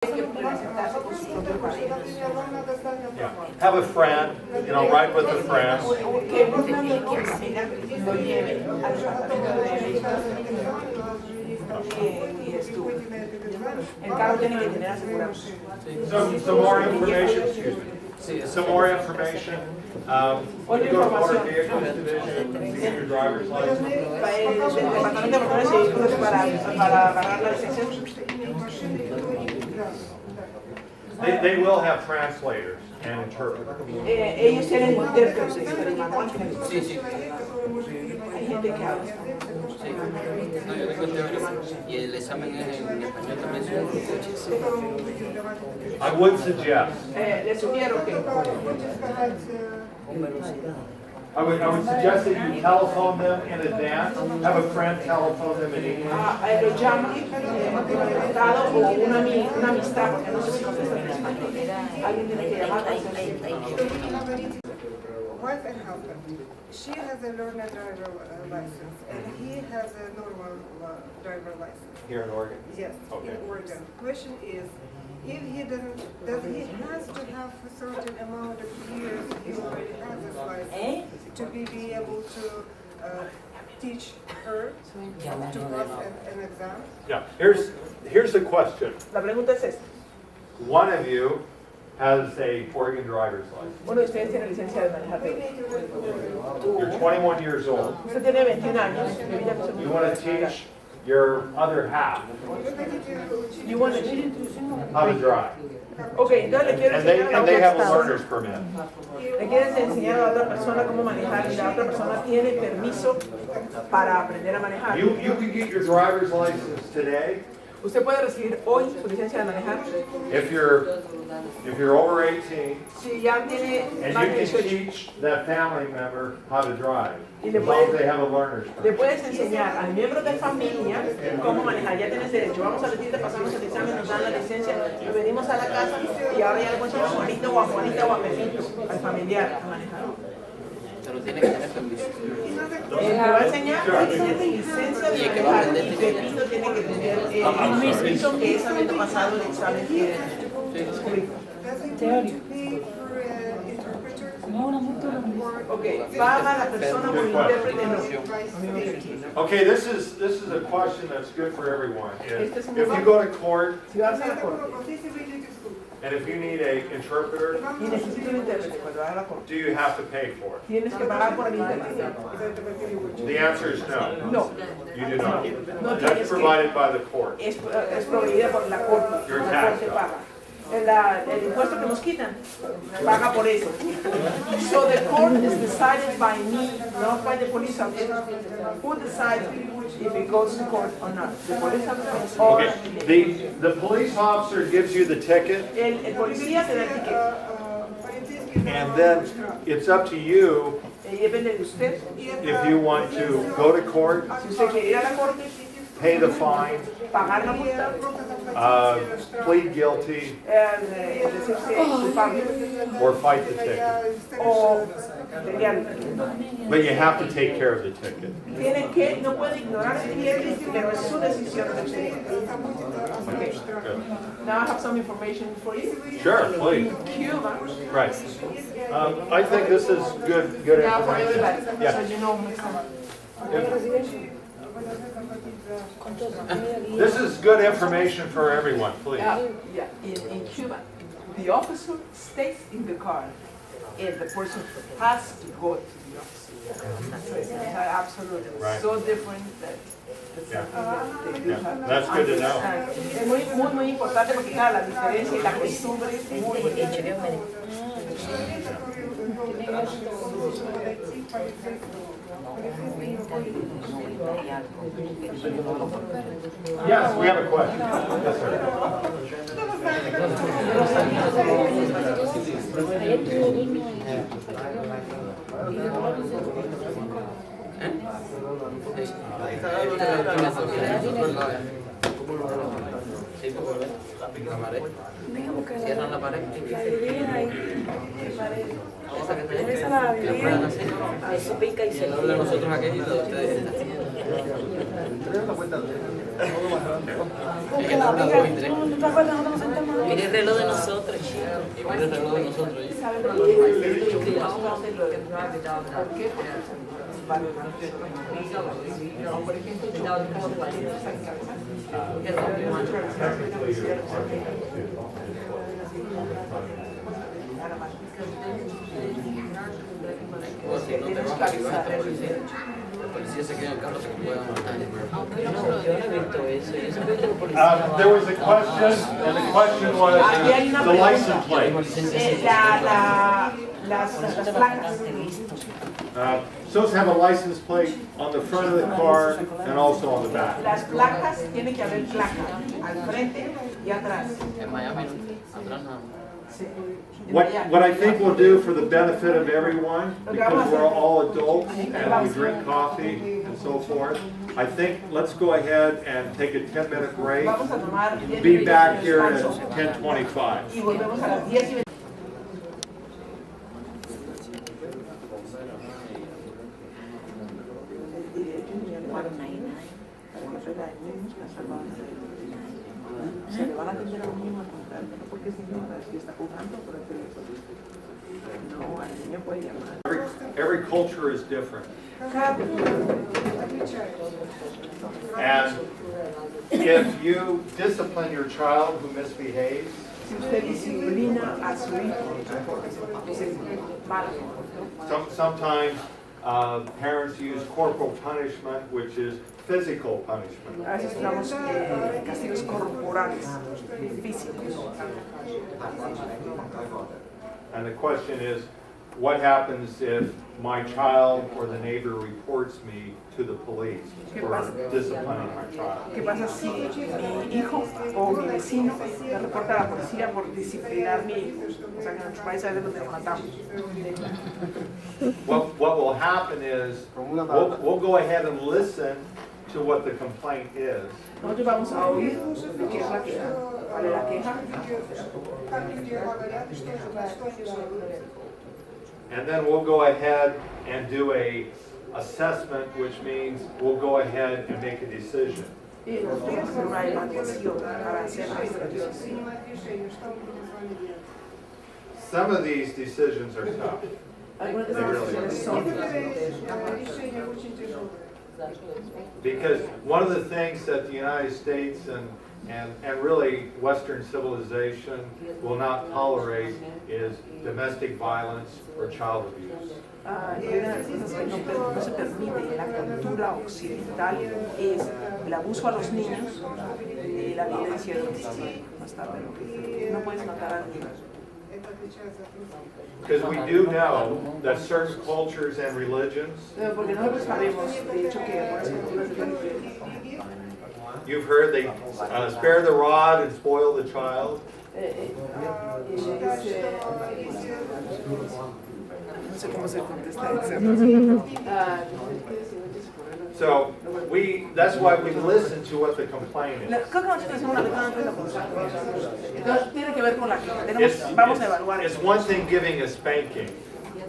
Yeah. Have a friend, you know, ride with a friend. Some more information, excuse me. Some more information. When you go to Motor Vehicles Division, you get your driver's license. They will have translators and interpreters. Ellos tienen intérpretes, sí, sí. Hay gente que habla. Sí. No, yo tengo teoría y el examen es en español también. I would suggest. Les sugiero que I would suggest that you telephone them in advance. Have a friend telephone them in English. lo llama dado o una amistad, porque no sé si contestan en español. Alguien tiene que llamar. Wife and husband. She has a learner driver license, and he has a normal driver license. Here in Oregon? Yes, Okay. in Oregon. Question is, if he doesn't, does he has to have a certain amount of years he already has his license to be able to teach her to pass an exam? Yeah. Here's the question. La pregunta es esta. One of you has a Oregon driver's license. Uno de ustedes tiene licencia de manejar. You're 21 years old. Usted tiene 21 años. You want to teach your other half You want to teach? how to drive. Okay, entonces le quiero And enseñar a they la have a otra learner's permit. Le quieres enseñar a la otra persona cómo manejar y la otra persona tiene permiso para aprender a manejar. You can get your driver's license today Usted puede recibir hoy su licencia de manejar if you're over 18 si ya tiene and más you de can 18. teach that family member how to drive Y as le long as puedes- they have a learner's Le permit. puedes enseñar al miembro de familia cómo manejar. Ya tienes derecho. Vamos a decirte, pasamos el examen, nos dan la licencia, nos venimos a la casa y ahora ya le cuento a Juanito o a Juanita o a Pepito, al familiar, a manejar. Pero tiene que tener permiso. Te va a enseñar a tener licencia de manejar y Pepito tiene que tener permiso que es habiendo pasado el examen que descubrimos. Does he need to pay for an interpreter? Ok, paga la persona por intérprete. No. Okay, this is a question that's good for everyone. If you go to court Si vas a la corte and if you need an interpreter, y necesitas un intérprete cuando vas a la corte, do you have to pay for it? tienes que pagar por el intérprete. The answer is no. No, You do not. no That's tienes que. provided by the court. Es proveída por la corte. Your La tax corte paga. El impuesto que nos quitan paga por eso. So the court is decided by me, not by the police officer. Who decides if it goes to court or not? The police officer or Okay, the police officer gives you the ticket, el policía te da el ticket. and then it's up to you Y depende de usted. if you want to go to court, Si usted quiere ir a la corte, pay the fine, pagar la multa, plead guilty, decirse culpable or fight the ticket. o pelear. But you have to take care of the ticket. Tiene que, no puede ignorar el ticket, pero es su decisión de usted. Okay. Good. Now I have some information for you. Sure, please. Cuba. Right. I think this is good Now for information. everybody, so Yeah. you know next time. This is good information for everyone, please. Yeah. In Cuba, the officer stays in the car and the person has to go to the office. Absolutely. Right. So different that it's Yeah. something that they do Yeah. have to That's good to know. understand. Es muy importante porque claro, la diferencia y la costumbre es muy Yes, we have a question. Yes, sir. Sí, porque la pared. Cierran la pared. Esa que está ahí. Que puedan hacer. Eso pica y se El de nosotros aquello y de ustedes. Porque la amiga, ¿tú te acuerdas? Nosotros nos sentamos el reloj de nosotros, chicos. Igual el reloj de nosotros. ¿Saben lo que es? Vamos a hacerlo. ¿Por qué? Por O si no te vas a ayudar, la policía se queda en el carro, se puede matar. Yo no he visto eso. Yo siempre he visto que la policía There was a question, and the question was the license plate. las placas. Supposed to have a license plate on the front of the car and also on the back. Las placas, tiene que haber placa al frente y atrás. En Miami, atrás nada. What I think we'll do for the benefit of everyone, because we're all adults and we drink coffee and so forth, I think let's go ahead and take a 10-minute break. Vamos a tomar 10 Be back minutos de here at descanso 10:25. y volvemos a las 10:20. Se le van a atender a un niño al contrario, no porque si está jugando por el teléfono. No, al niño puede llamar. Every culture is different. Cada cultura. And if you discipline your child who misbehaves, Si usted disciplina a su hijo porque se mala, sometimes parents use corporal punishment, which is physical punishment. a veces usamos castigos corporales, físicos. And the question is, what happens if my child or the neighbor reports me to the police for disciplining my child? ¿Qué pasa si mi hijo o mi vecino me reporta a la policía por disciplinar a mi hijo? O sea, que en nuestro país a veces donde lo matamos. What will happen is, we'll go ahead and listen to what the complaint is. Nosotros vamos a oír qué es la queja, cuál es la queja. And then we'll go ahead and do a assessment, which means we'll go ahead and make a decision. Y nosotros vamos a hacer una evaluación para hacer nuestra decisión. Some of these decisions are tough. Algunas de estas decisiones son Because one of the things that the United States and really Western civilization will not tolerate is domestic violence or child abuse. y una de las cosas que no se permite en la cultura occidental es el abuso a los niños y la violencia doméstica. Más tarde, no puedes matar a niños. Because we do know that certain cultures and religions, Porque nosotros sabemos, de hecho, que algunas culturas y religiones, you've heard they spare the rod and spoil the child. No sé cómo se contesta eso. So that's why we listen to what the complaint is. Creo que nosotros hacemos una vez antes de apuntar. Entonces tiene que ver con la queja. Vamos a evaluar It's one thing giving a spanking.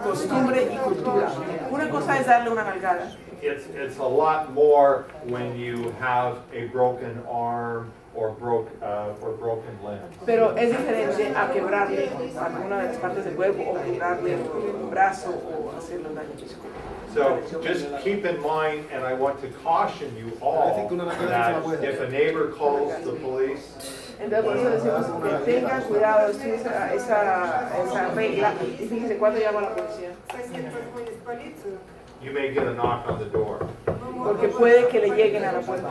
costumbre y cultura. Una cosa es darle una nalgada. It's a lot more when you have a broken arm or broken limb. Pero es diferente a quebrarle alguna de las partes del cuerpo o quebrarle un brazo o hacerle un daño físico. So just keep in mind, and I want to caution you all, that if a neighbor calls the police, Entonces por eso decimos que tengan cuidado, estudien esa regla y fíjense cuándo llama a la policía. you may get a knock on the door. Porque puede que le lleguen a la puerta.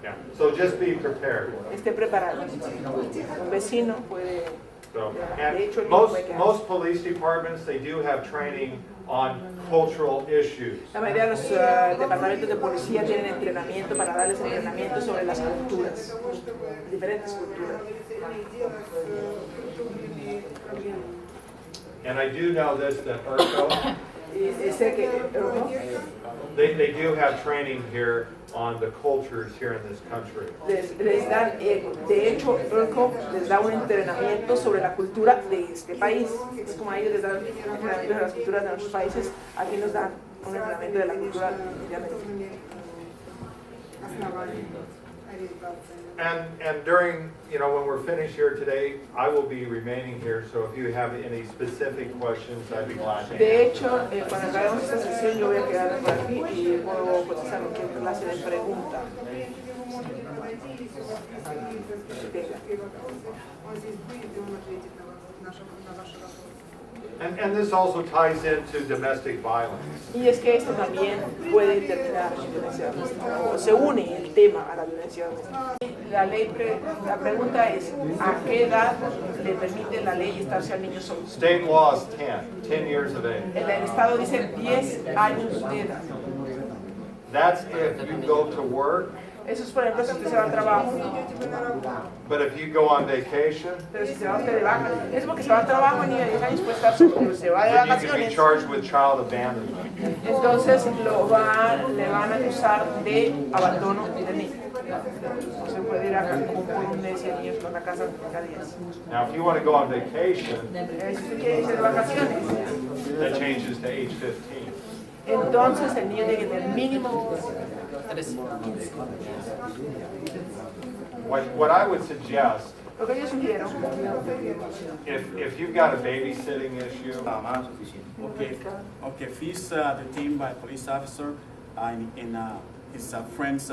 Yeah. So just be prepared. Esté preparado. Un vecino puede. So, and most police departments, they do have training on cultural issues. La mayoría de los departamentos de policía tienen entrenamiento para darles entrenamiento sobre las culturas, diferentes culturas. And I do know this, that IRCO, Sé que they do have training here on the cultures here in this country. les dan, de hecho, IRCO les da un entrenamiento sobre la cultura de este país. Es como a ellos les dan entrenamiento de las culturas de nuestros países, aquí nos dan un entrenamiento de la cultura de América. And during, when we're finished here today, I will be remaining here, so if you have any specific questions, I'd be glad to De answer. hecho, cuando acabemos esta sesión, yo voy a quedar por aquí y puedo contestar cualquier clase de pregunta. And this also ties into domestic violence. Y es que esto también puede determinar la violencia doméstica, o se une el tema a la violencia doméstica. La pregunta es, ¿a qué edad le permite la ley estarse al niño solo? State law is 10 years of age. El Estado dice 10 años de edad. That's if you go to work, Eso es, por ejemplo, si usted se va al trabajo. but if you go on vacation, Pero si se va usted de vaca, es porque se va al trabajo, el niño de 10 años puede estar solo, pero se va de then you can be vacaciones. charged with child abandonment. Entonces le van a acusar de abandono del niño. No se puede ir a Cancún por un mes y el niño está en la casa cada 10. Now, if you want to go on vacation, Si usted quiere irse de vacaciones, that changes to age 15. entonces el niño tiene que tener mínimo 13. What I would suggest, lo que yo sugiero. if you've got a babysitting issue, Okay, if he's detained by a police officer in his friend's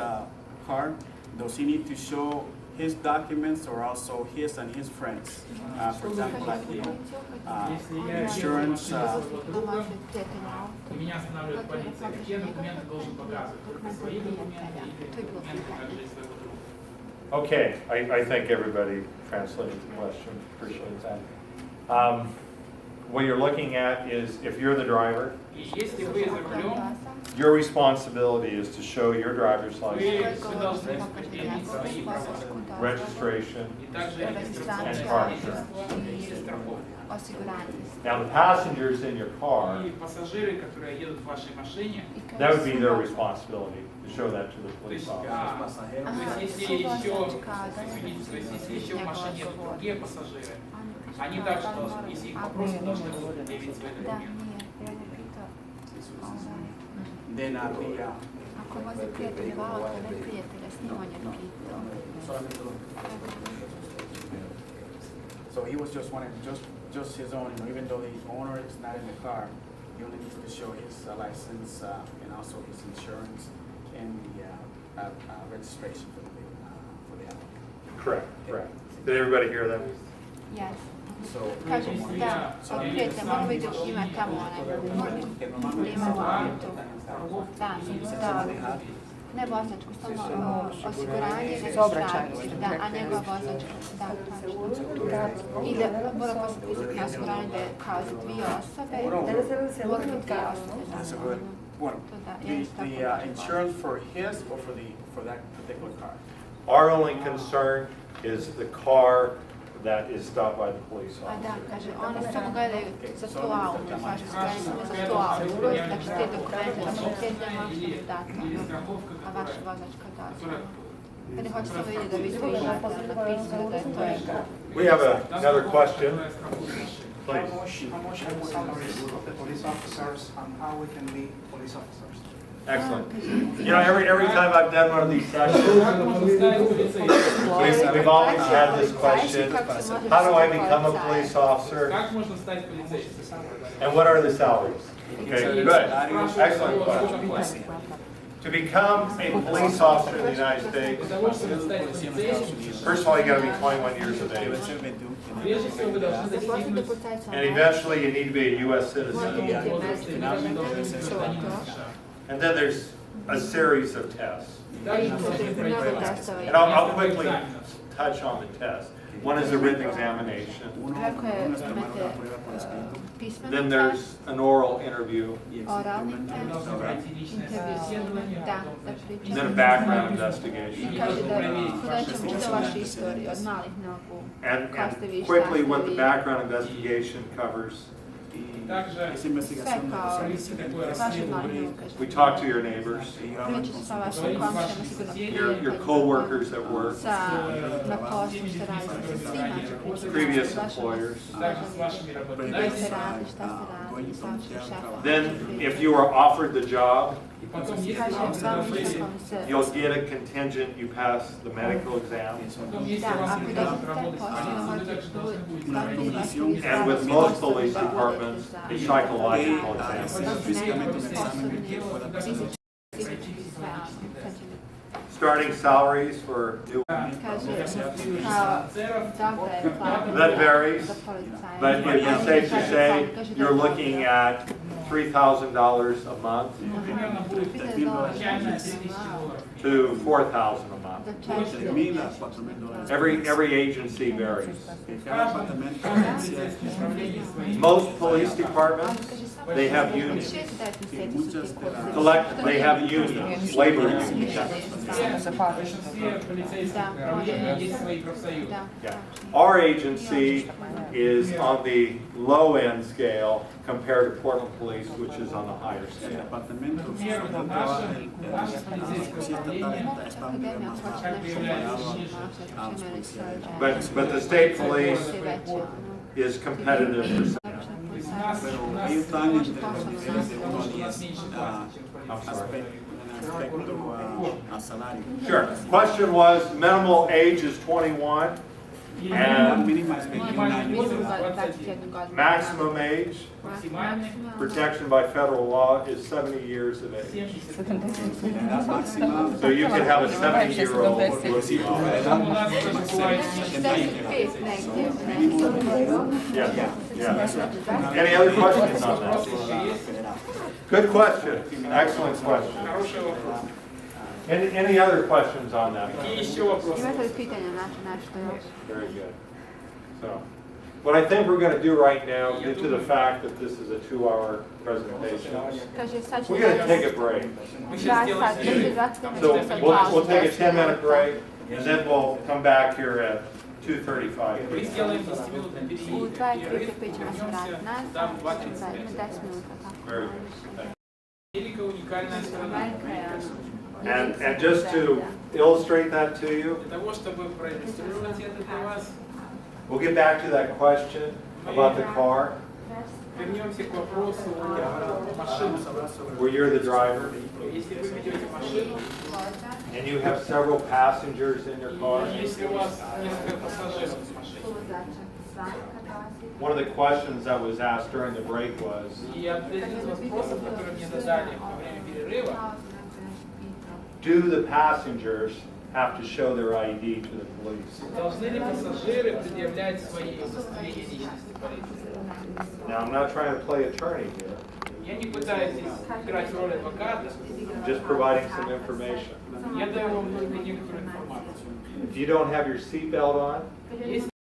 car, does he need to show his documents or also his and his friends? For example, like insurance. Меня останавливает полиция. Какие документы должен показывать? Только свои документы или документы также и своего друга? okay, I think everybody translated the question. Appreciate that. What you're looking at is if you're the driver, И если вы за рулем, your responsibility is to show your driver's вы license, все должны предъявить свои права. registration, И также and регистрация car и insurance. страховка. Now, the passengers in your car, И пассажиры, которые едут в вашей машине, that would be their responsibility to show that to the то police есть, officer. то есть если еще, извините, то есть если еще в машине едут другие пассажиры, они также должны, если их попросят, должны будут предъявить свои документы. Then Akkor az egy prijatelje vállalta, nem prijatelje, ezt nem anyagító. So he was just wanting just his own, even though the owner is not in the car, he only needs to show his license and also his insurance and the registration for the applicant. Correct. Did everybody hear that? Yes. So Kažem, da, prijatelj, moramo vidjeti ima tamo onaj, ima auto, da, ne vozačku, samo osiguranje, registraciju, da, a njegova vozačka, da, kažem. I da mora posjetiti na osiguranje da je kao za 2 osobe, mora biti 2 osobe. that's a good one. The insurance for his or for that particular car? Our only concern is the car that is stopped by the police A officer. da, kaže, oni samo gledaju za to auto, vaše osiguranje samo za to auto, znači te dokumente, da možete dati, a vaša vozačka dozvola. Kada hoće samo vidjeti da vi to imate napisano da je to je. We have another question. Please. How much are the salaries of the police officers and how we can be police officers? Excellent. Every time I've done one of these sessions, we've always had this question, how do I become a police officer? Как можно стать полицейским? And what are the salaries? Okay, good. Excellent question. To become a police officer in the United States, Для того, чтобы стать полицейским, first of all, you got to be 21 years of age. прежде всего вы должны достигнуть And eventually, you need to be a U.S. citizen. возраста, и вы должны быть гражданином США. And then there's a series of tests. Также вы должны пройти And I'll quickly touch on the test. One is a written examination. Kako je, imate pismeno Then there's an oral interview. oralni Вы test, должны пройти личное собеседование, da, потом da And then a pričate. background I investigation. kaže da podaćemo čitav vašu istoriju od malih nogu. And quickly, what the background investigation covers Также esa investigación de los incidentes We talk to your neighbors, Pričate sa vašim komšijama, sigurno your co-workers at work, sa na poslu što radite sa svima, će pričati previous sa vašim employers. также с вашими gdje se работодателями. radi, šta se radi, sa vašim šefom. Then, if you are offered the job, И потом, если Kaže, вам samo предложили, šefom se... you'll get a contingent, you pass the medical exam. потом, если Da, вам ako предложат dođete работать posao, с možete ними, And with most police departments, a psychological exam. físicamente un examen que pueda pasar. Starting salaries for new, Kaže, kao dobra je plata That varies, za policaja. but it's safe to say you're looking at $3,000 a month примерно будет начальная 3000 долларов. to $4,000 a month. Do De 4. 1000 a 4000 dólares. Every agency varies. Cada departamento gerencia Most police departments, they have unions. They have unions, labor unions. В большинстве полицейских районов есть свои профсоюзы. Yeah. Our agency is on the low end scale compared to Portland Police, which is on the higher el scale. departamento Например, наше полицейское управление está un nivel más bajo comparado a los policiales. But the state police is competitive for some. Pero ellos están entre los niveles de 1 a 10 aspecto a salario. Sure. Question was, minimal age is 21 La and mínima es 21 años de edad. maximum age, protection by federal law is 70 years of age. 70. La edad máxima So you could have a 70-year-old rookie У officer. нас тоже бывает 65 negdje. Yeah. Any other questions on that? Good question. Excellent question. хороший вопрос. Any other questions on that? Какие еще вопросы? Imate li pitanja na što još? Very good. So, what I think we're going to do right now, due to the fact that this is a 2-hour presentation, Kaže, sad ćemo we're going to take a break. Мы сейчас сделаем перерыв. So we'll take a 10-minute break, and then we'll come back here at 2:35. Мы сделаем 10-минутный U перерыв. 2:35 ćemo se vratiti Вернемся nazad, там в 2:30. ima 10 minuta. Very good. Америка уникальная страна. And just to illustrate that to you, Для того, чтобы проиллюстрировать это для вас, we'll get back to that question about the car, вернемся к вопросу о машинах. where you're the driver, Если вы ведете машину, and you have several passengers in your car. и если у вас несколько пассажиров в машине, One of the questions that was asked during the break was, и один из вопросов, который мне задали во время перерыва, do the passengers have to show their ID to the police? должны ли пассажиры предъявлять свои удостоверения личности полиции? Now, I'm not trying to play attorney here, Я не пытаюсь здесь играть роль адвоката, I'm just providing some information. я даю вам только некоторую информацию. If you don't have your seatbelt on, Если